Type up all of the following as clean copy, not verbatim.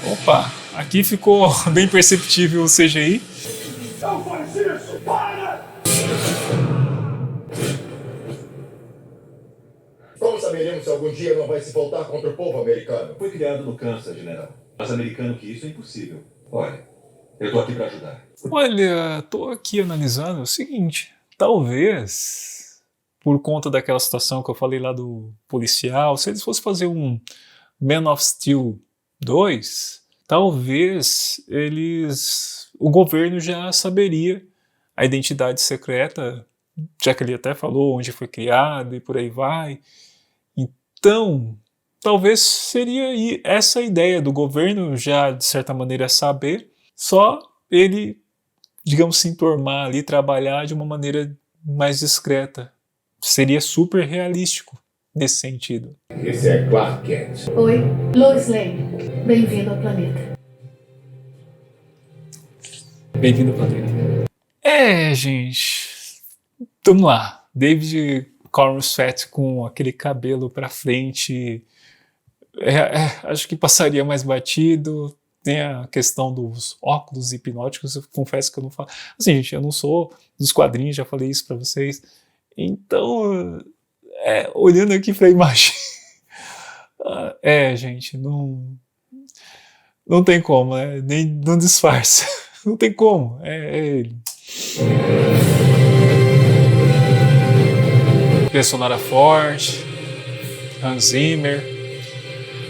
Opa, aqui ficou bem perceptível o CGI. Não faz isso! Para! Como saberemos se algum dia não vai se voltar contra o povo americano? Foi criado no Kansas, general. Mas americano que isso é impossível. Olha, eu tô aqui para ajudar. Olha, tô aqui analisando o seguinte, talvez, por conta daquela situação que eu falei lá do policial, se eles fossem fazer um Man of Steel 2, talvez o governo já saberia a identidade secreta, já que ele até falou onde foi criado e por aí vai. Então, talvez seria essa a ideia do governo já, de certa maneira, saber, só ele, digamos, se enturmar ali, trabalhar de uma maneira mais discreta. Seria super realístico nesse sentido. Esse é Clark Kent. Oi, Lois Lane. Bem-vindo ao planeta. Bem-vindo ao planeta. Gente, vamos lá. David Corenswet com aquele cabelo pra frente, acho que passaria mais batido. Tem a questão dos óculos hipnóticos, eu confesso que eu não falo. Assim, gente, eu não sou dos quadrinhos, já falei isso pra vocês. Então, olhando aqui pra imagem, gente, não tem como, né? Não disfarça. Não tem como, é ele. Trilha sonora forte, Hans Zimmer.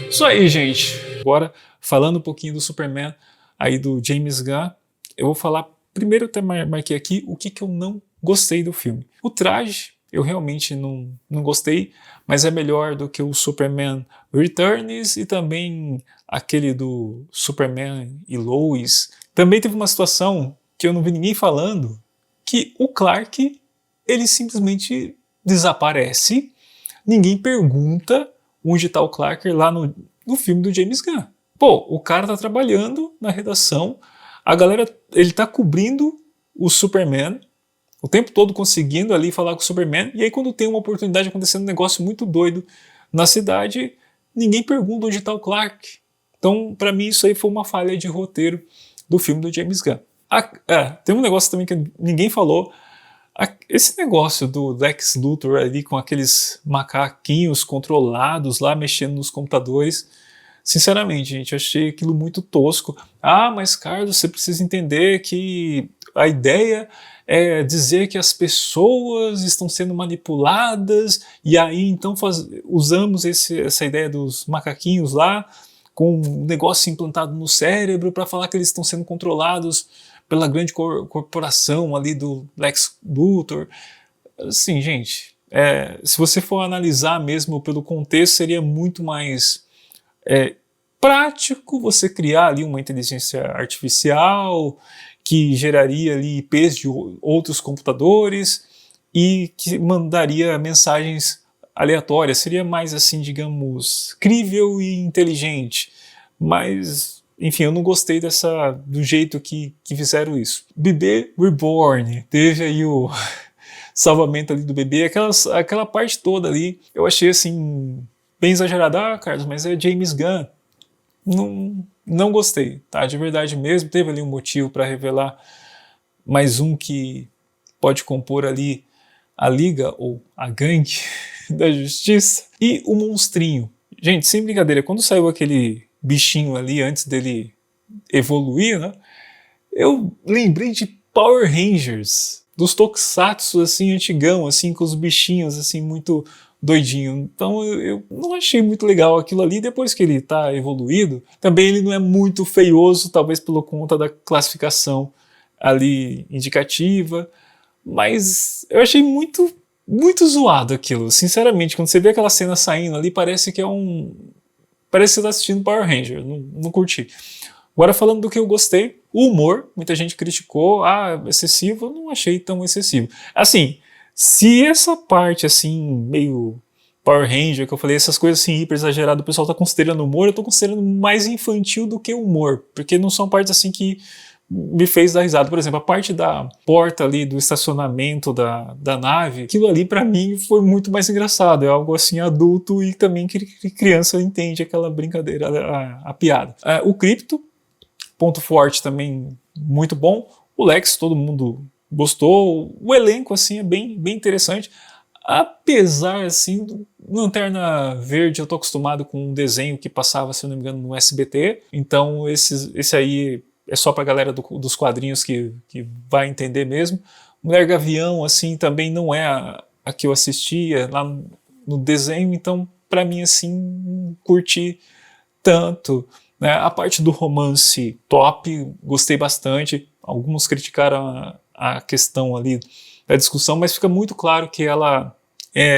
Isso aí, gente. Agora, falando um pouquinho do Superman, aí do James Gunn, eu vou falar, primeiro eu até marquei aqui, o que eu não gostei do filme. O traje, eu realmente não gostei, mas é melhor do que o Superman Returns e também aquele do Superman e Lois. Também teve uma situação que eu não vi ninguém falando, que o Clark, ele simplesmente desaparece, ninguém pergunta onde está o Clark lá no filme do James Gunn. Pô, o cara tá trabalhando na redação, a galera, ele tá cobrindo o Superman, o tempo todo conseguindo ali falar com o Superman, e aí quando tem uma oportunidade acontecendo um negócio muito doido na cidade, ninguém pergunta onde está o Clark. Então, pra mim, isso aí foi uma falha de roteiro do filme do James Gunn. Tem um negócio também que ninguém falou, esse negócio do Lex Luthor ali com aqueles macaquinhos controlados lá mexendo nos computadores, sinceramente, gente, eu achei aquilo muito tosco. Mas Carlos, você precisa entender que a ideia é dizer que as pessoas estão sendo manipuladas e aí então usamos essa ideia dos macaquinhos lá com um negócio implantado no cérebro para falar que eles estão sendo controlados pela grande corporação ali do Lex Luthor. Assim, gente, se você for analisar mesmo pelo contexto, seria muito mais prático você criar ali uma inteligência artificial que geraria ali IPs de outros computadores e que mandaria mensagens aleatórias. Seria mais assim, digamos, crível e inteligente. Mas, enfim, eu não gostei do jeito que fizeram isso. Bebê Reborn, teve aí o salvamento ali do bebê, aquela parte toda ali, eu achei assim, bem exagerada. Carlos, mas é James Gunn. Não gostei, tá? De verdade mesmo, teve ali um motivo para revelar mais um que pode compor ali a Liga ou a Gangue da Justiça. E o monstrinho. Gente, sem brincadeira, quando saiu aquele bichinho ali antes dele evoluir, né? Eu lembrei de Power Rangers, dos Tokusatsu assim, antigão, assim, com os bichinhos assim, muito doidinho. Então eu não achei muito legal aquilo ali. Depois que ele tá evoluído, também ele não é muito feioso, talvez pela conta da classificação ali indicativa, mas eu achei muito zoado aquilo, sinceramente. Quando você vê aquela cena saindo ali, parece que parece que você tá assistindo Power Ranger, não curti. Agora falando do que eu gostei, o humor, muita gente criticou, excessivo, eu não achei tão excessivo. Assim, se essa parte assim, meio Power Ranger, que eu falei, essas coisas assim hiper exageradas, o pessoal tá considerando humor, eu tô considerando mais infantil do que humor, porque não são partes assim que me fez dar risada. Por exemplo, a parte da porta ali do estacionamento da nave, aquilo ali pra mim foi muito mais engraçado, é algo assim adulto e também que criança entende aquela brincadeira, a piada. O Crypto, ponto forte também muito bom, o Lex todo mundo gostou, o elenco assim é bem interessante, apesar assim do Lanterna Verde eu tô acostumado com um desenho que passava, se eu não me engano, no SBT, então esse aí é só pra galera dos quadrinhos que vai entender mesmo. Mulher Gavião, assim, também não é a que eu assistia lá no desenho, então, pra mim, assim, não curti tanto. Né? A parte do romance top, gostei bastante. Alguns criticaram a questão ali da discussão, mas fica muito claro que ela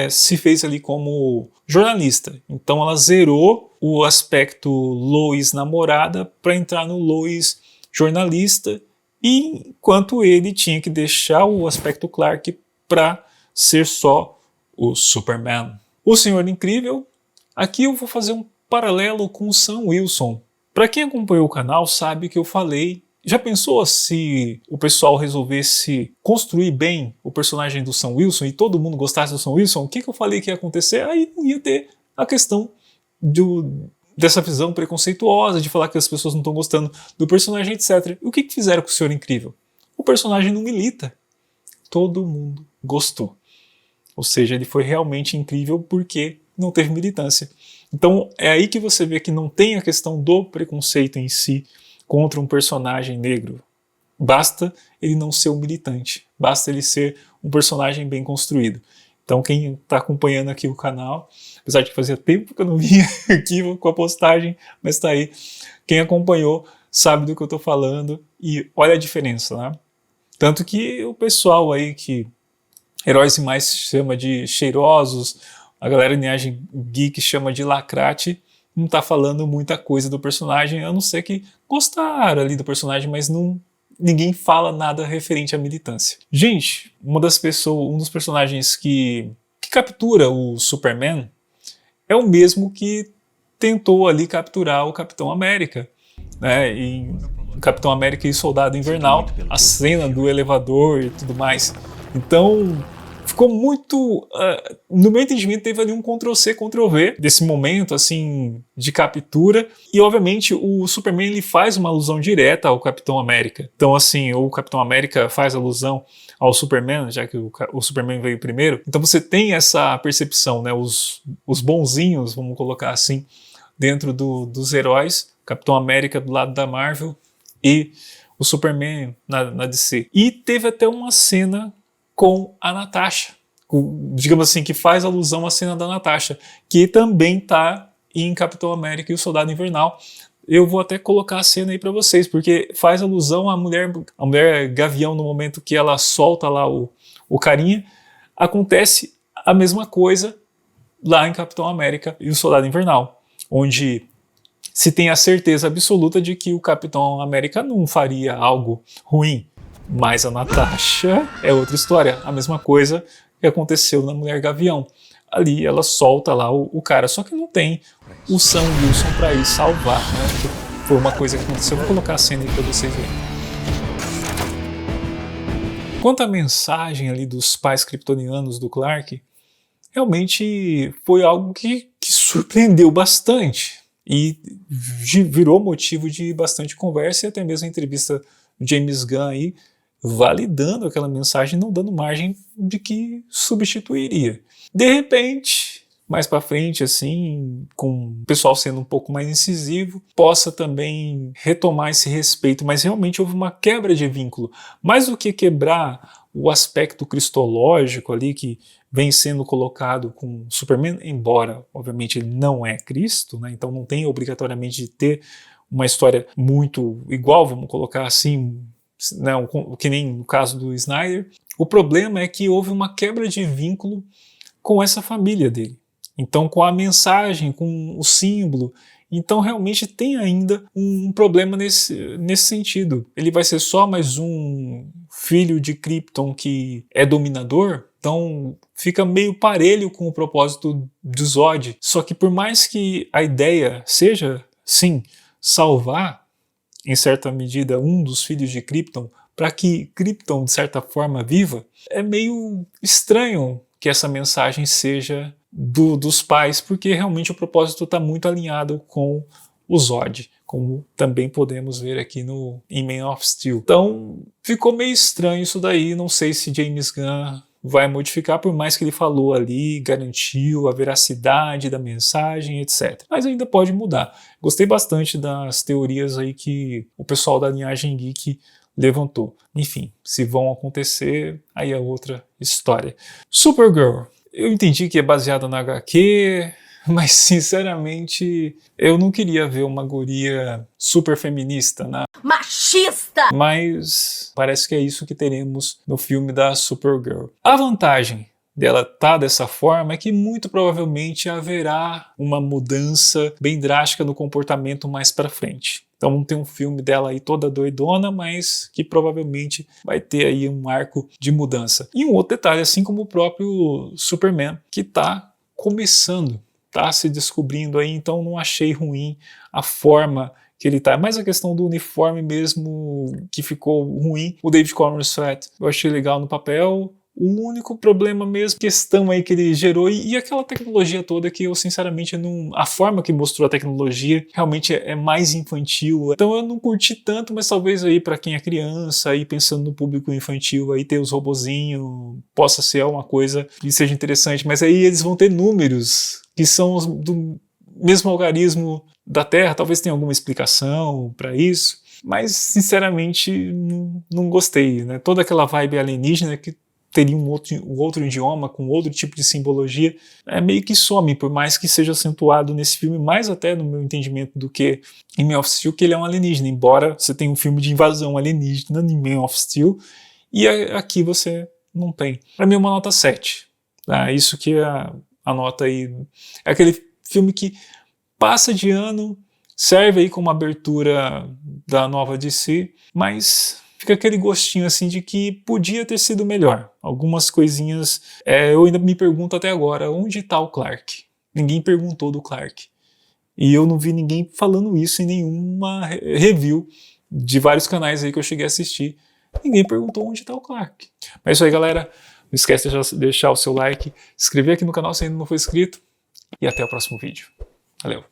se fez ali como jornalista. Então, ela zerou o aspecto Lois namorada para entrar no Lois jornalista, enquanto ele tinha que deixar o aspecto Clark para ser só o Superman. O Senhor Incrível, aqui eu vou fazer um paralelo com o Sam Wilson. Para quem acompanhou o canal sabe que eu falei, já pensou se o pessoal resolvesse construir bem o personagem do Sam Wilson e todo mundo gostasse do Sam Wilson, o que eu falei que ia acontecer? Aí não ia ter a questão dessa visão preconceituosa, de falar que as pessoas não estão gostando do personagem, etc. E o que fizeram com o Senhor Incrível? O personagem não milita. Todo mundo gostou. Ou seja, ele foi realmente incrível porque não teve militância. Então é aí que você vê que não tem a questão do preconceito em si contra um personagem negro. Basta ele não ser um militante. Basta ele ser um personagem bem construído. Então quem está acompanhando aqui o canal, apesar de que fazia tempo que eu não vinha aqui com a postagem, mas está aí. Quem acompanhou sabe do que eu estou falando e olha a diferença, né? Tanto que o pessoal aí que Heróis e Mais chama de cheirosos, a galera linhagem geek chama de lacrate, não está falando muita coisa do personagem, a não ser que gostaram ali do personagem, mas ninguém fala nada referente à militância. Gente, um dos personagens que captura o Superman é o mesmo que tentou ali capturar o Capitão América, né? Em Capitão América e Soldado Invernal, a cena do elevador e tudo mais. Então ficou muito, no meu entendimento, teve ali um Ctrl-C, Ctrl-V desse momento assim de captura, e obviamente o Superman ele faz uma alusão direta ao Capitão América. Então assim, o Capitão América faz alusão ao Superman, já que o Superman veio primeiro. Então você tem essa percepção, né? Os bonzinhos, vamos colocar assim, dentro dos heróis, Capitão América do lado da Marvel e o Superman na DC. E teve até uma cena com a Natasha, digamos assim, que faz alusão à cena da Natasha, que também está em Capitão América e o Soldado Invernal. Eu vou até colocar a cena aí para vocês, porque faz alusão à mulher Gavião no momento que ela solta lá o carinha. Acontece a mesma coisa lá em Capitão América e o Soldado Invernal, onde se tem a certeza absoluta de que o Capitão América não faria algo ruim. Mas a Natasha é outra história. A mesma coisa que aconteceu na Mulher Gavião. Ali ela solta lá o cara, só que não tem o Sam Wilson para ir salvar, né? Foi uma coisa que aconteceu. Vou colocar a cena aí para vocês verem. Quanto à mensagem ali dos pais kryptonianos do Clark, realmente foi algo que surpreendeu bastante e virou motivo de bastante conversa e até mesmo a entrevista do James Gunn aí, validando aquela mensagem, não dando margem de que substituiria. De repente, mais para frente, assim, com o pessoal sendo um pouco mais incisivo, possa também retomar esse respeito, mas realmente houve uma quebra de vínculo. Mais do que quebrar o aspecto cristológico ali que vem sendo colocado com Superman, embora, obviamente, ele não é Cristo, né? Então não tem obrigatoriamente de ter uma história muito igual, vamos colocar assim, não, que nem no caso do Snyder. O problema é que houve uma quebra de vínculo com essa família dele. Então, com a mensagem, com o símbolo. Então, realmente tem ainda um problema nesse sentido. Ele vai ser só mais um filho de Krypton que é dominador? Então, fica meio parelho com o propósito de Zod. Só que por mais que a ideia seja, sim, salvar em certa medida, um dos filhos de Krypton, para que Krypton, de certa forma, viva, é meio estranho que essa mensagem seja dos pais, porque realmente o propósito está muito alinhado com o Zod, como também podemos ver aqui em Man of Steel. Então, ficou meio estranho isso daí, não sei se James Gunn vai modificar, por mais que ele falou ali, garantiu a veracidade da mensagem, etc. Mas ainda pode mudar. Gostei bastante das teorias aí que o pessoal da linhagem geek levantou. Enfim, se vão acontecer, aí é outra história. Supergirl, eu entendi que é baseada na HQ, mas sinceramente eu não queria ver uma guria super feminista, né? Machista! Mas parece que é isso que teremos no filme da Supergirl. A vantagem dela tá dessa forma é que muito provavelmente haverá uma mudança bem drástica no comportamento mais pra frente. Então vamos ter um filme dela aí toda doidona, mas que provavelmente vai ter aí um arco de mudança. E um outro detalhe, assim como o próprio Superman, que tá começando, tá se descobrindo aí, então não achei ruim a forma que ele tá. Mas a questão do uniforme mesmo que ficou ruim, o David Corenswet eu achei legal no papel. O único problema mesmo, questão aí que ele gerou e aquela tecnologia toda que eu sinceramente não... A forma que mostrou a tecnologia realmente é mais infantil. Então eu não curti tanto, mas talvez aí para quem é criança, aí pensando no público infantil, aí ter os robozinhos possa ser uma coisa que seja interessante. Mas aí eles vão ter números que são do mesmo algarismo da Terra, talvez tenha alguma explicação para isso. Mas sinceramente não gostei, né? Toda aquela vibe alienígena que teria um outro idioma, com outro tipo de simbologia, meio que some, por mais que seja acentuado nesse filme, mais até no meu entendimento do que em Man of Steel, que ele é um alienígena, embora você tenha um filme de invasão alienígena em Man of Steel, e aqui você não tem. Para mim é uma nota 7. Tá? Isso que a nota aí... É aquele filme que passa de ano, serve aí como abertura da nova DC, mas... fica aquele gostinho assim de que podia ter sido melhor. Algumas coisinhas, eu ainda me pergunto até agora, onde está o Clark? Ninguém perguntou do Clark. E eu não vi ninguém falando isso em nenhuma review de vários canais aí que eu cheguei a assistir. Ninguém perguntou onde está o Clark. Mas é isso aí, galera. Não esquece de deixar o seu like, se inscrever aqui no canal se ainda não for inscrito. E até o próximo vídeo. Valeu!